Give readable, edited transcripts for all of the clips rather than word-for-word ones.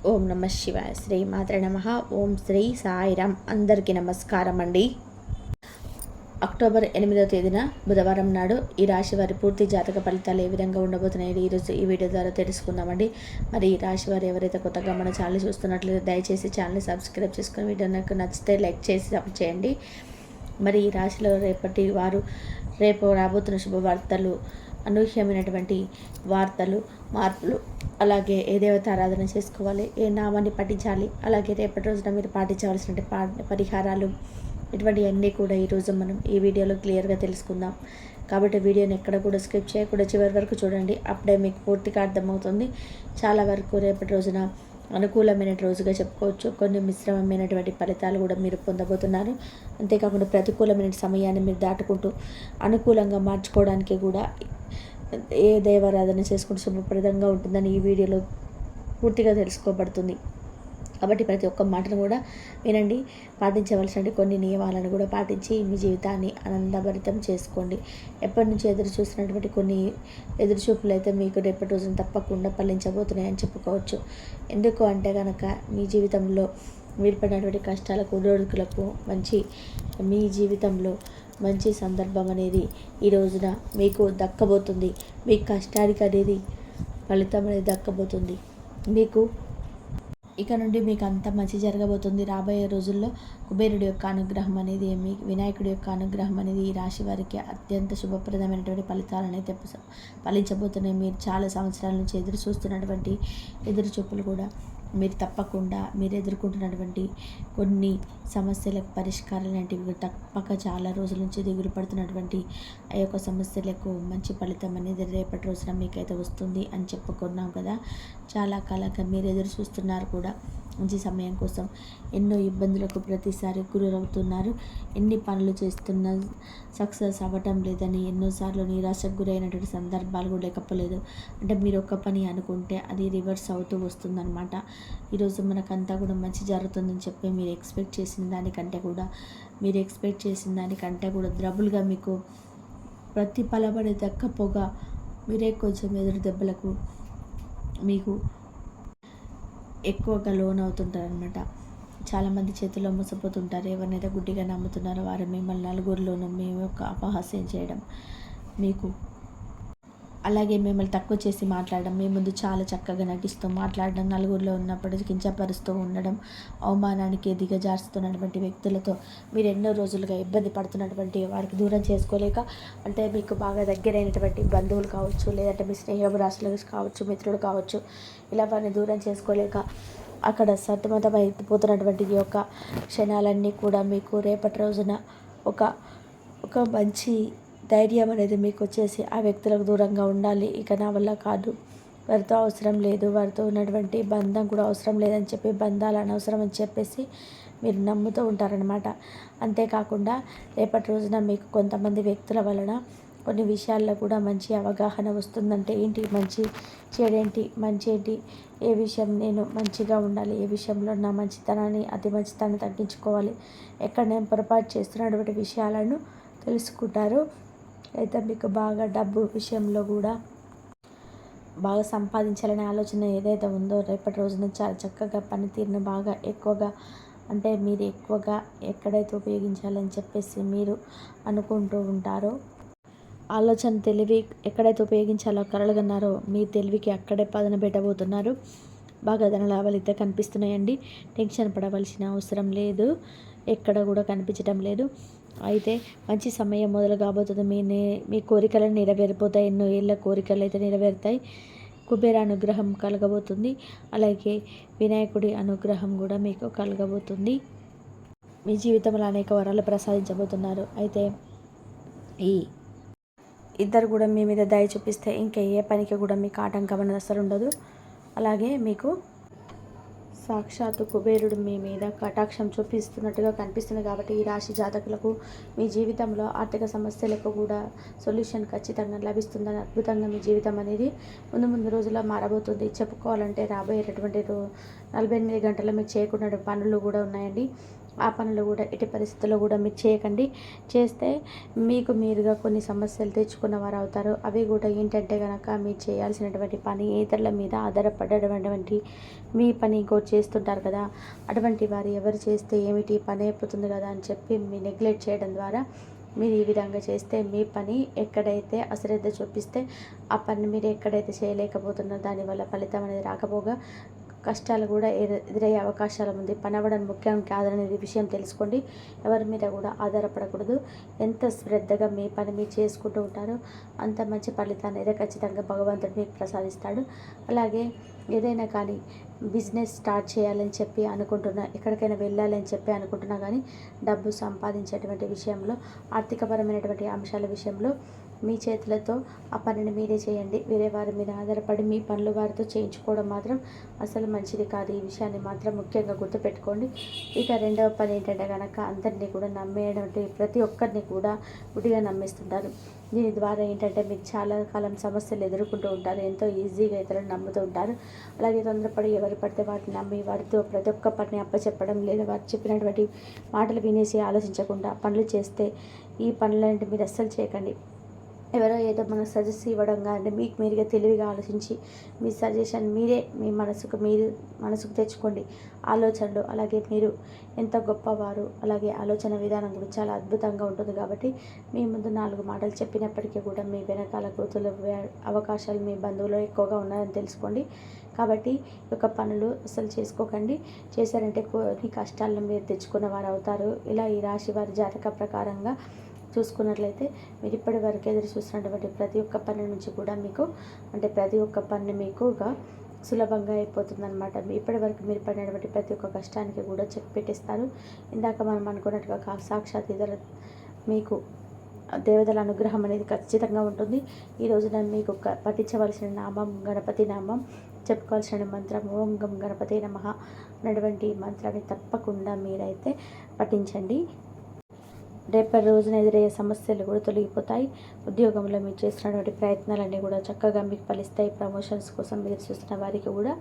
ఓం నమ శివాయ. శ్రీ మాత్రే నమ. ఓం శ్రీ సాయిరామ్. అందరికీ నమస్కారం అండి. అక్టోబర్ 8వ తేదీన బుధవారం నాడు ఈ రాశి వారి పూర్తి జాతక ఫలితాలు ఏ విధంగా ఉండబోతున్నాయి ఈరోజు ఈ వీడియో ద్వారా తెలుసుకుందామండి. మరి ఈ రాశి వారు ఎవరైతే కొత్తగా మన ఛానల్ చూస్తున్నట్లయితే దయచేసి ఛానల్ని సబ్స్క్రైబ్ చేసుకుని వీడియో నాకు నచ్చితే లైక్ చేసి సపోర్ట్ చేయండి. మరి ఈ రాశిలో రేపు రాబోతున్న శుభవార్తలు, అనూహ్యమైనటువంటి వార్తలు, మార్పులు, అలాగే ఏ దేవత ఆరాధన చేసుకోవాలి, ఏ నామాన్ని పఠించాలి, అలాగే రేపటి రోజున మీరు పాటించవలసిన పరిహారాలు, ఇటువంటివన్నీ కూడా ఈరోజు మనం ఈ వీడియోలో క్లియర్గా తెలుసుకుందాం. కాబట్టి వీడియోని ఎక్కడ కూడా స్కిప్ చేయకుండా చివరి వరకు చూడండి. అప్పుడే మీకు పూర్తిగా అర్థమవుతుంది. చాలా వరకు రేపటి రోజున అనుకూలమైన రోజుగా చెప్పుకోవచ్చు. కొన్ని మిశ్రమమైనటువంటి ఫలితాలు కూడా మీరు పొందబోతున్నారు. అంతేకాకుండా ప్రతికూలమైన సమయాన్ని మీరు దాటుకుంటూ అనుకూలంగా మార్చుకోవడానికి కూడా ఏ దైవారాధన చేసుకుంటూ శుభప్రదంగా ఉంటుందని ఈ వీడియోలో పూర్తిగా తెలుసుకోబడుతుంది. కాబట్టి ప్రతి ఒక్క మాటను కూడా వినండి. పాటించవలసిన కొన్ని నియమాలను కూడా పాటించి మీ జీవితాన్ని ఆనందభరితం చేసుకోండి. ఎప్పటి నుంచి ఎదురు చూసినటువంటి కొన్ని ఎదురుచూపులు అయితే మీకు రేపటి రోజున తప్పకుండా ఫలించబోతున్నాయని చెప్పుకోవచ్చు. ఎందుకు అంటే కనుక మీ జీవితంలో మీరు పడినటువంటి కష్టాలకు, ఒడిదుడుకులకు మీ జీవితంలో మంచి సందర్భం అనేది ఈ రోజున మీకు దక్కబోతుంది. మీ కష్టానికి అనేది ఫలితం అనేది దక్కబోతుంది. మీకు ఇక నుండి మీకు అంత మంచి జరగబోతుంది. రాబోయే రోజుల్లో కుబేరుడి యొక్క అనుగ్రహం అనేది, వినాయకుడి యొక్క అనుగ్రహం అనేది ఈ రాశి వారికి అత్యంత శుభప్రదమైనటువంటి ఫలితాలను అయితే ఫలించబోతున్నాయి. మీరు చాలా సంవత్సరాల నుంచి ఎదురు చూస్తున్నటువంటి ఎదురు చూపులు కూడా మీరు తప్పకుండా మీరు ఎదుర్కొంటున్నటువంటి కొన్ని సమస్యలకు పరిష్కారాలు అనేటివి తప్పక చాలా రోజుల నుంచి దిగులు పడుతున్నటువంటి ఆ యొక్క సమస్యలకు మంచి ఫలితం అనేది రేపటి రోజున మీకైతే వస్తుంది అని చెప్పుకున్నాం కదా. చాలా కాలంగా మీరు ఎదురు చూస్తున్నారు కూడా మంచి సమయం కోసం. ఎన్నో ఇబ్బందులకు ప్రతిసారి గురవుతున్నారు. ఎన్ని పనులు చేస్తున్నా సక్సెస్ అవ్వటం లేదని ఎన్నోసార్లు నిరాశకు గురైనటువంటి సందర్భాలు కూడా లేకపోలేదు. అంటే మీరు ఒక పని అనుకుంటే అది రివర్స్ అవుతూ వస్తుందన్నమాట. ఈరోజు మనకంతా కూడా మంచి జరుగుతుందని చెప్పి మీరు ఎక్స్పెక్ట్ చేసిన దానికంటే కూడా డబుల్గా మీకు ప్రతిఫలమని దక్కపోగా మీరే కొంచెం ఎదురు దెబ్బలకు మీకు ఎక్కువగా లోన్ అవుతుంటారనమాట. చాలామంది చేతిలో మోసపోతుంటారు. ఎవరినైతే గుడ్డిగా నమ్ముతున్నారో వారు మిమ్మల్ని నలుగురిలోనూ మీ యొక్క అపహాస్యం చేయడం, మీకు అలాగే మిమ్మల్ని తక్కువ చేసి మాట్లాడడం, మీ ముందు చాలా చక్కగా నటిస్తూ మాట్లాడడం, నలుగురిలో ఉన్నప్పుడు కించపరుస్తూ ఉండడం, అవమానానికి దిగజారుస్తున్నటువంటి వ్యక్తులతో మీరు ఎన్నో రోజులుగా ఇబ్బంది పడుతున్నటువంటి వారికి దూరం చేసుకోలేక, అంటే మీకు బాగా దగ్గరైనటువంటి బంధువులు కావచ్చు, లేదంటే మీ స్నేహభాషలు కావచ్చు, మిత్రులు కావచ్చు, ఇలా వారిని దూరం చేసుకోలేక అక్కడ సతమతమైపోతున్నటువంటి ఈ యొక్క క్షణాలన్నీ కూడా మీకు రేపటి రోజున ఒక మంచి ధైర్యం అనేది మీకు వచ్చేసి ఆ వ్యక్తులకు దూరంగా ఉండాలి. ఇక నా వల్ల కాదు, వారితో అవసరం లేదు, వారితో ఉన్నటువంటి బంధం కూడా అవసరం లేదని చెప్పి బంధాలు అనవసరం అని చెప్పేసి మీరు నమ్ముతూ ఉంటారనమాట. అంతేకాకుండా రేపటి రోజున మీకు కొంతమంది వ్యక్తుల వలన కొన్ని విషయాల్లో కూడా మంచి అవగాహన వస్తుందంటే ఏంటి మంచి చెడేంటి, మంచి ఏంటి, ఏ విషయం నేను మంచిగా ఉండాలి, ఏ విషయంలో నా అతి మంచితనాన్ని తగ్గించుకోవాలి, ఎక్కడ నేను పొరపాటు చేస్తున్నటువంటి విషయాలను తెలుసుకుంటారు. అయితే మీకు బాగా డబ్బు విషయంలో కూడా బాగా సంపాదించాలనే ఆలోచన ఏదైతే ఉందో రేపటి రోజున చాలా చక్కగా పనితీరును బాగా ఎక్కువగా, అంటే మీరు ఎక్కువగా ఎక్కడైతే ఉపయోగించాలని చెప్పేసి మీరు అనుకుంటూ ఉంటారో, ఆలోచన తెలివి ఎక్కడైతే ఉపయోగించాలో కలలుగన్నారో మీ తెలివికి అక్కడే పదన పెట్టబోతున్నారు. బాగా ధన లాభాలు అయితే కనిపిస్తున్నాయండి. టెన్షన్ పడవలసిన అవసరం లేదు, ఎక్కడ కూడా కనిపించడం లేదు. అయితే మంచి సమయం మొదలు కాబోతుంది. మీ కోరికలు నెరవేరిపోతాయి. ఎన్నో ఏళ్ళ కోరికలు అయితే నెరవేరుతాయి. కుబేర అనుగ్రహం కలగబోతుంది. అలాగే వినాయకుడి అనుగ్రహం కూడా మీకు కలగబోతుంది. మీ జీవితంలో అనేక వరాలు ప్రసాదించబోతున్నారు. అయితే ఈ ఇద్దరు కూడా మీ మీద దయ చూపిస్తే ఇంకా ఏ పనికి కూడా మీకు ఆటంకం అనేది అసలు ఉండదు. అలాగే మీకు సాక్షాత్తు కుబేరుడు మీ మీద కటాక్షం చూపిస్తున్నట్టుగా కనిపిస్తుంది. కాబట్టి ఈ రాశి జాతకులకు మీ జీవితంలో ఆర్థిక సమస్యలకు కూడా సొల్యూషన్ ఖచ్చితంగా లభిస్తుందని, అద్భుతంగా మీ జీవితం అనేది ముందు రోజుల్లో మారబోతుంది. చెప్పుకోవాలంటే రాబోయేటటువంటి 48 గంటల్లో మీకు చేయకుండా పనులు కూడా ఉన్నాయండి. ఆ పనులు కూడా ఎట్టి పరిస్థితుల్లో కూడా మీరు చేయకండి. చేస్తే మీకు మీరుగా కొన్ని సమస్యలు తెచ్చుకున్న వారు అవుతారు. అవి కూడా ఏంటంటే గనక మీరు చేయాల్సినటువంటి పని ఇతరుల మీద ఆధారపడేటువంటి మీ పని ఇంకోటి చేస్తుంటారు కదా, అటువంటి వారు ఎవరు చేస్తే ఏమిటి పని అయిపోతుంది కదా అని చెప్పి మీ నెగ్లెక్ట్ చేయడం ద్వారా మీరు ఈ విధంగా చేస్తే మీ పని ఎక్కడైతే అశ్రద్ధ చూపిస్తే ఆ పని మీరు ఎక్కడైతే చేయలేకపోతున్నారో దానివల్ల ఫలితం అనేది రాకపోగా కష్టాలు కూడా ఎదురయ్యే అవకాశాలు ఉంది. పని అవ్వడం ముఖ్యం కాదనేది విషయం తెలుసుకోండి. ఎవరి మీద కూడా ఆధారపడకూడదు. ఎంత శ్రద్ధగా మీ పని మీరు చేసుకుంటూ ఉంటారో అంత మంచి ఫలితాన్ని అయితే ఖచ్చితంగా భగవంతుడు మీకు ప్రసాదిస్తాడు. అలాగే ఏదైనా కానీ బిజినెస్ స్టార్ట్ చేయాలని చెప్పి అనుకుంటున్నా, ఎక్కడికైనా వెళ్ళాలని చెప్పి అనుకుంటున్నా కానీ డబ్బు సంపాదించేటువంటి విషయంలో, ఆర్థికపరమైనటువంటి అంశాల విషయంలో మీ చేతులతో ఆ పనిని మీరే చేయండి. వేరే వారి మీద ఆధారపడి మీ పనులు వారితో చేయించుకోవడం మాత్రం అసలు మంచిది కాదు. ఈ విషయాన్ని మాత్రం ముఖ్యంగా గుర్తుపెట్టుకోండి. ఇక రెండవ పని ఏంటంటే కనుక అందరినీ కూడా నమ్మేటువంటి ప్రతి ఒక్కరిని కూడా గుడిగా నమ్మేస్తుంటారు. దీని ద్వారా ఏంటంటే మీకు చాలా కాలం సమస్యలు ఎదుర్కొంటూ ఉంటారు. ఎంతో ఈజీగా ఇతరులను నమ్ముతూ ఉంటారు. అలాగే తొందరపడి ఎవరు పడితే వాటిని నమ్మి వారితో ప్రతి ఒక్క పనిని అప్పచెప్పడం, లేదా వారు చెప్పినటువంటి మాటలు వినేసి ఆలోచించకుండా పనులు చేస్తే ఈ పనులంటే మీరు అస్సలు చేయకండి. ఎవరో ఏదో మనకు సజెస్ట్ ఇవ్వడం కానీ మీకు మీరుగా తెలివిగా ఆలోచించి మీ సజెషన్ మీరే మీ మనసుకు తెచ్చుకోండి ఆలోచనలు. అలాగే మీరు ఎంత గొప్పవారు, అలాగే ఆలోచన విధానం కూడా చాలా అద్భుతంగా ఉంటుంది. కాబట్టి మీ ముందు 4 మాటలు చెప్పినప్పటికీ కూడా మీ వెనకాల కూతురు అవకాశాలు మీ బంధువులు ఎక్కువగా ఉన్నారని తెలుసుకోండి. కాబట్టి ఒక పనులు అసలు చేసుకోకండి. చేశారంటే కొన్ని కష్టాలను మీరు తెచ్చుకున్న వారు అవుతారు. ఇలా ఈ రాశి వారి జాతక ప్రకారంగా చూసుకున్నట్లయితే మీరు ఇప్పటి వరకు ఎదురు చూసినటువంటి ప్రతి ఒక్క పని నుంచి కూడా మీకు ప్రతి ఒక్క పని మీకుగా సులభంగా అయిపోతుందన్నమాట. ఇప్పటి వరకు మీరు పడినటువంటి ప్రతి ఒక్క కష్టానికి కూడా చెక్ పెట్టిస్తారు. ఇందాక మనం అనుకున్నట్టుగా సాక్షాత్ ఇతర మీకు దేవతల అనుగ్రహం అనేది ఖచ్చితంగా ఉంటుంది. ఈ రోజున మీకు పఠించవలసిన నామం గణపతి నామం, చెప్పుకోవాల్సిన మంత్రం ఓం గం గణపతి నమః అనేటువంటి మంత్రాన్ని తప్పకుండా మీరైతే పఠించండి. రేపటి రోజున ఎదురయ్యే సమస్యలు కూడా తొలగిపోతాయి. ఉద్యోగంలో మీరు చేస్తున్నటువంటి ప్రయత్నాలన్నీ కూడా చక్కగా మీకు ఫలిస్తాయి. ప్రమోషన్స్ కోసం మీరు చూస్తున్న వారికి కూడా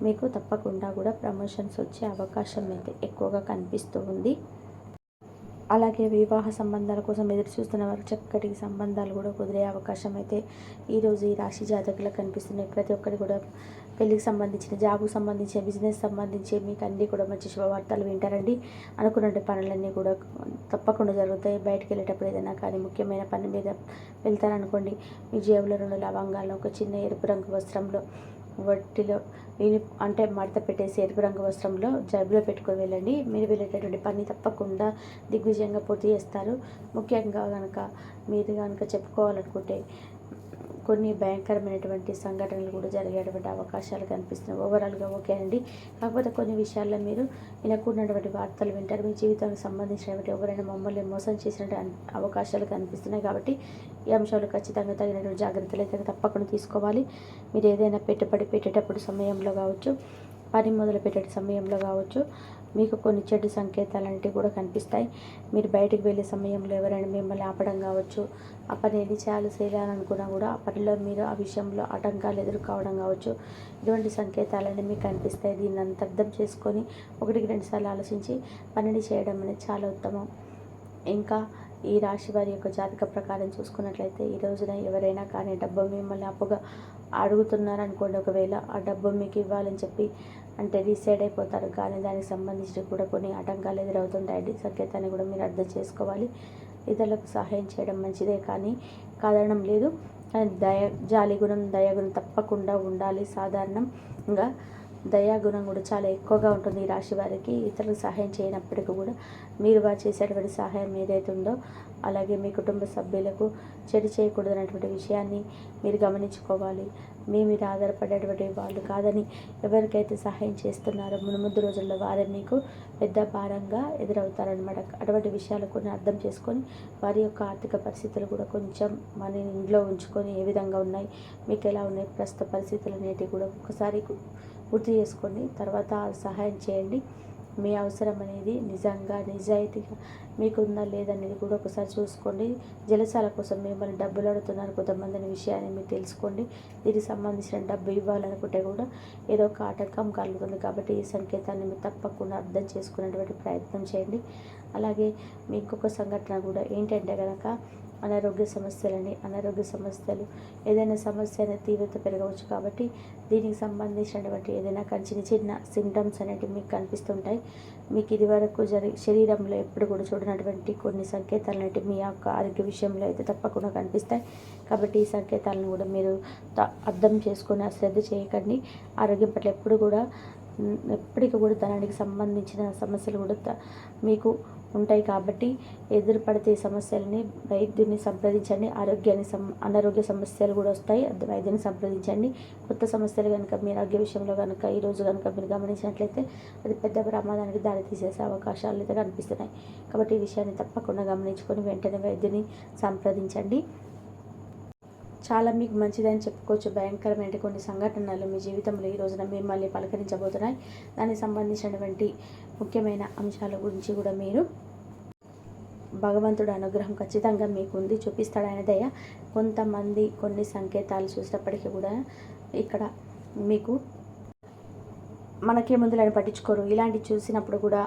మీకు తప్పకుండా కూడా ప్రమోషన్స్ వచ్చే అవకాశం అయితే ఎక్కువగా కనిపిస్తూ ఉంది. అలాగే వివాహ సంబంధాల కోసం ఎదురు చూస్తున్న వారు చక్కటి సంబంధాలు కూడా కుదిరే అవకాశం అయితే ఈరోజు ఈ రాశి జాతకులకు కనిపిస్తున్నాయి. ప్రతి ఒక్కరి కూడా పెళ్ళికి సంబంధించిన, జాబ్కు సంబంధించిన, బిజినెస్ సంబంధించి మీకు అన్నీ కూడా మంచి శుభవార్తలు వింటారండి. అనుకున్న పనులన్నీ కూడా తప్పకుండా జరుగుతాయి. బయటకు వెళ్ళేటప్పుడు ఏదైనా కానీ ముఖ్యమైన పని మీద వెళ్తారనుకోండి, మీ జేబులో 2 లవంగాలను ఒక చిన్న ఎరుపు రంగు వస్త్రంలో వట్టిలో మడత పెట్టేసి ఎరుపు రంగు వస్త్రంలో జేబులో పెట్టుకొని వెళ్ళండి. మీరు వెళ్ళేటటువంటి పని తప్పకుండా దిగ్విజయంగా పూర్తి చేస్తారు. ముఖ్యంగా మీరు చెప్పుకోవాలనుకుంటే కొన్ని భయంకరమైనటువంటి సంఘటనలు కూడా జరిగేటువంటి అవకాశాలు కనిపిస్తున్నాయి. ఓవరాల్గా ఓకే అండి. కాకపోతే కొన్ని విషయాల్లో మీరు వినకూడనటువంటి వార్తలు వింటారు. మీ జీవితానికి సంబంధించినటువంటి ఎవరైనా మమ్మల్ని మోసం చేసినటువంటి అవకాశాలు కనిపిస్తున్నాయి. కాబట్టి ఈ అంశాలు ఖచ్చితంగా తగినటువంటి జాగ్రత్తలు అయితే తప్పకుండా తీసుకోవాలి. మీరు ఏదైనా పెట్టుబడి పెట్టేటప్పుడు సమయంలో కావచ్చు, పని మొదలుపెట్టే సమయంలో కావచ్చు, మీకు కొన్ని చెడు సంకేతాలు అనేవి కూడా కనిపిస్తాయి. మీరు బయటకు వెళ్ళే సమయంలో ఎవరైనా మిమ్మల్ని ఆపడం కావచ్చు, ఆ పని ఎన్ని చేయాలనుకున్నా కూడా ఆ పనిలో మీరు ఆ విషయంలో ఆటంకాలు ఎదుర్కోవడం కావచ్చు, ఇటువంటి సంకేతాలన్నీ మీకు కనిపిస్తాయి. దీన్ని అంత అర్థం చేసుకొని 1-2 సార్లు ఆలోచించి పనిని చేయడం అనేది చాలా ఉత్తమం. ఇంకా ఈ రాశి వారి యొక్క జాతక ప్రకారం చూసుకున్నట్లయితే ఈ రోజున ఎవరైనా కానీ డబ్బు మిమ్మల్ని అప్పుగా అడుగుతున్నారనుకోండి, ఒకవేళ ఆ డబ్బు మీకు ఇవ్వాలని చెప్పి డిసైడ్ అయిపోతారు. కానీ దానికి సంబంధించి కూడా కొన్ని ఆటంకాలు ఎదురవుతుంటాయి. సంకేతాన్ని కూడా మీరు అర్థం చేసుకోవాలి. ఇతరులకు సహాయం చేయడం మంచిదే కానీ కాదనడం లేదు. జాలి గుణం, దయాగుణం తప్పకుండా ఉండాలి. సాధారణంగా దయాగుణం కూడా చాలా ఎక్కువగా ఉంటుంది ఈ రాశి వారికి. ఇతరులకు సహాయం చేయనప్పటికీ కూడా మీరు వారు చేసేటువంటి సహాయం ఏదైతే ఉందో, అలాగే మీ కుటుంబ సభ్యులకు చెడు చేయకూడదు అనేటువంటి విషయాన్ని మీరు గమనించుకోవాలి. మీ మీద ఆధారపడేటువంటి వాళ్ళు కాదని ఎవరికైతే సహాయం చేస్తున్నారో ముందు రోజుల్లో వారే మీకు పెద్ద భారంగా ఎదురవుతారనమాట. అటువంటి విషయాలు కొన్ని అర్థం చేసుకొని వారి యొక్క ఆర్థిక పరిస్థితులు కూడా కొంచెం మన ఇంట్లో ఉంచుకొని ఏ విధంగా ఉన్నాయి, మీకు ఎలా ఉన్నాయి ప్రస్తుత పరిస్థితులు అనేటివి కూడా ఒకసారి గుర్తు చేసుకోండి. తర్వాత సహాయం చేయండి. మీ అవసరం అనేది నిజంగా నిజాయితీగా మీకుందా లేదనేది కూడా ఒకసారి చూసుకోండి. జలసాల కోసం మిమ్మల్ని డబ్బులు అడుగుతున్నారు కొంతమంది అనే విషయాన్ని మీరు తెలుసుకోండి. దీనికి సంబంధించిన డబ్బు ఇవ్వాలనుకుంటే కూడా ఏదో ఒక ఆటంకం కలుగుతుంది. కాబట్టి ఈ సంకేతాన్ని మీరు తప్పకుండా అర్థం చేసుకునేటువంటి ప్రయత్నం చేయండి. అలాగే మీ ఇంకొక సంఘటన కూడా ఏంటంటే కనుక అనారోగ్య సమస్యలు ఏదైనా సమస్య అనేది తీవ్రత పెరగవచ్చు. కాబట్టి దీనికి సంబంధించినటువంటి ఏదైనా చిన్న చిన్న సిమ్టమ్స్ అనేటివి మీకు కనిపిస్తుంటాయి. మీకు ఇది వరకు శరీరంలో ఎప్పుడు కూడా చూడనటువంటి కొన్ని సంకేతాలు అనేటివి మీ యొక్క ఆరోగ్య విషయంలో అయితే తప్పకుండా కనిపిస్తాయి. కాబట్టి ఈ సంకేతాలను కూడా మీరు అర్థం చేసుకొని అశ్రద్ధ చేయకండి. ఆరోగ్యం పట్ల ఎప్పటికీ కూడా దానికి సంబంధించిన సమస్యలు కూడా మీకు ఉంటాయి. కాబట్టి ఎదురుపడితే ఈ సమస్యలని వైద్యుని సంప్రదించండి. అనారోగ్య సమస్యలు కూడా వస్తాయి, వైద్యుని సంప్రదించండి. కొత్త సమస్యలు కనుక మీ ఆరోగ్య విషయంలో కనుక ఈరోజు కనుక మీరు గమనించినట్లయితే అది పెద్ద ప్రమాదానికి దారితీసేసే అవకాశాలు అయితే కనిపిస్తున్నాయి. కాబట్టి ఈ విషయాన్ని తప్పకుండా గమనించుకొని వెంటనే వైద్యుని సంప్రదించండి. చాలా మీకు మంచిదని చెప్పుకోవచ్చు. భయంకరమైన కొన్ని సంఘటనలు మీ జీవితంలో ఈ రోజున మిమ్మల్ని పలకరించబోతున్నాయి. దానికి సంబంధించినటువంటి ముఖ్యమైన అంశాల గురించి కూడా మీరు భగవంతుడు అనుగ్రహం ఖచ్చితంగా మీకు ఉంది, చూపిస్తాడు ఆయన దయ. కొంతమంది కొన్ని సంకేతాలు చూసినప్పటికీ కూడా ఇక్కడ మీకు మనకే ముందులు ఆయన పట్టించుకోరు. ఇలాంటివి చూసినప్పుడు కూడా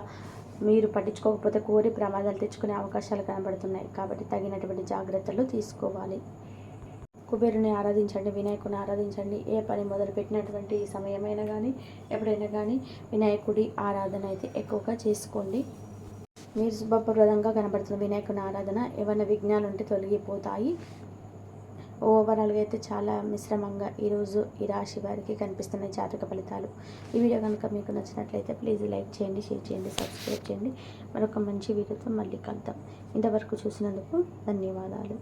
మీరు పట్టించుకోకపోతే కోరి ప్రమాదాలు తెచ్చుకునే అవకాశాలు కనబడుతున్నాయి. కాబట్టి తగినటువంటి జాగ్రత్తలు తీసుకోవాలి. కుబేరుని ఆరాధించండి, వినాయకుని ఆరాధించండి. ఏ పని మొదలుపెట్టినటువంటి సమయమైనా కానీ ఎప్పుడైనా కానీ వినాయకుడి ఆరాధన అయితే ఎక్కువగా చేసుకోండి. మీరు శుభప్రదంగా కనబడుతున్న వినాయకుని ఆరాధన ఏమైనా విఘ్నాలు ఉంటే తొలగిపోతాయి. ఓవరాల్గా అయితే చాలా మిశ్రమంగా ఈరోజు ఈ రాశి వారికి కనిపిస్తున్న జాతక ఫలితాలు. ఈ వీడియో కనుక మీకు నచ్చినట్లయితే ప్లీజ్ లైక్ చేయండి, షేర్ చేయండి, సబ్స్క్రైబ్ చేయండి. మరొక మంచి వీడియోతో మళ్ళీ కలుద్దాం. ఇంతవరకు చూసినందుకు ధన్యవాదాలు.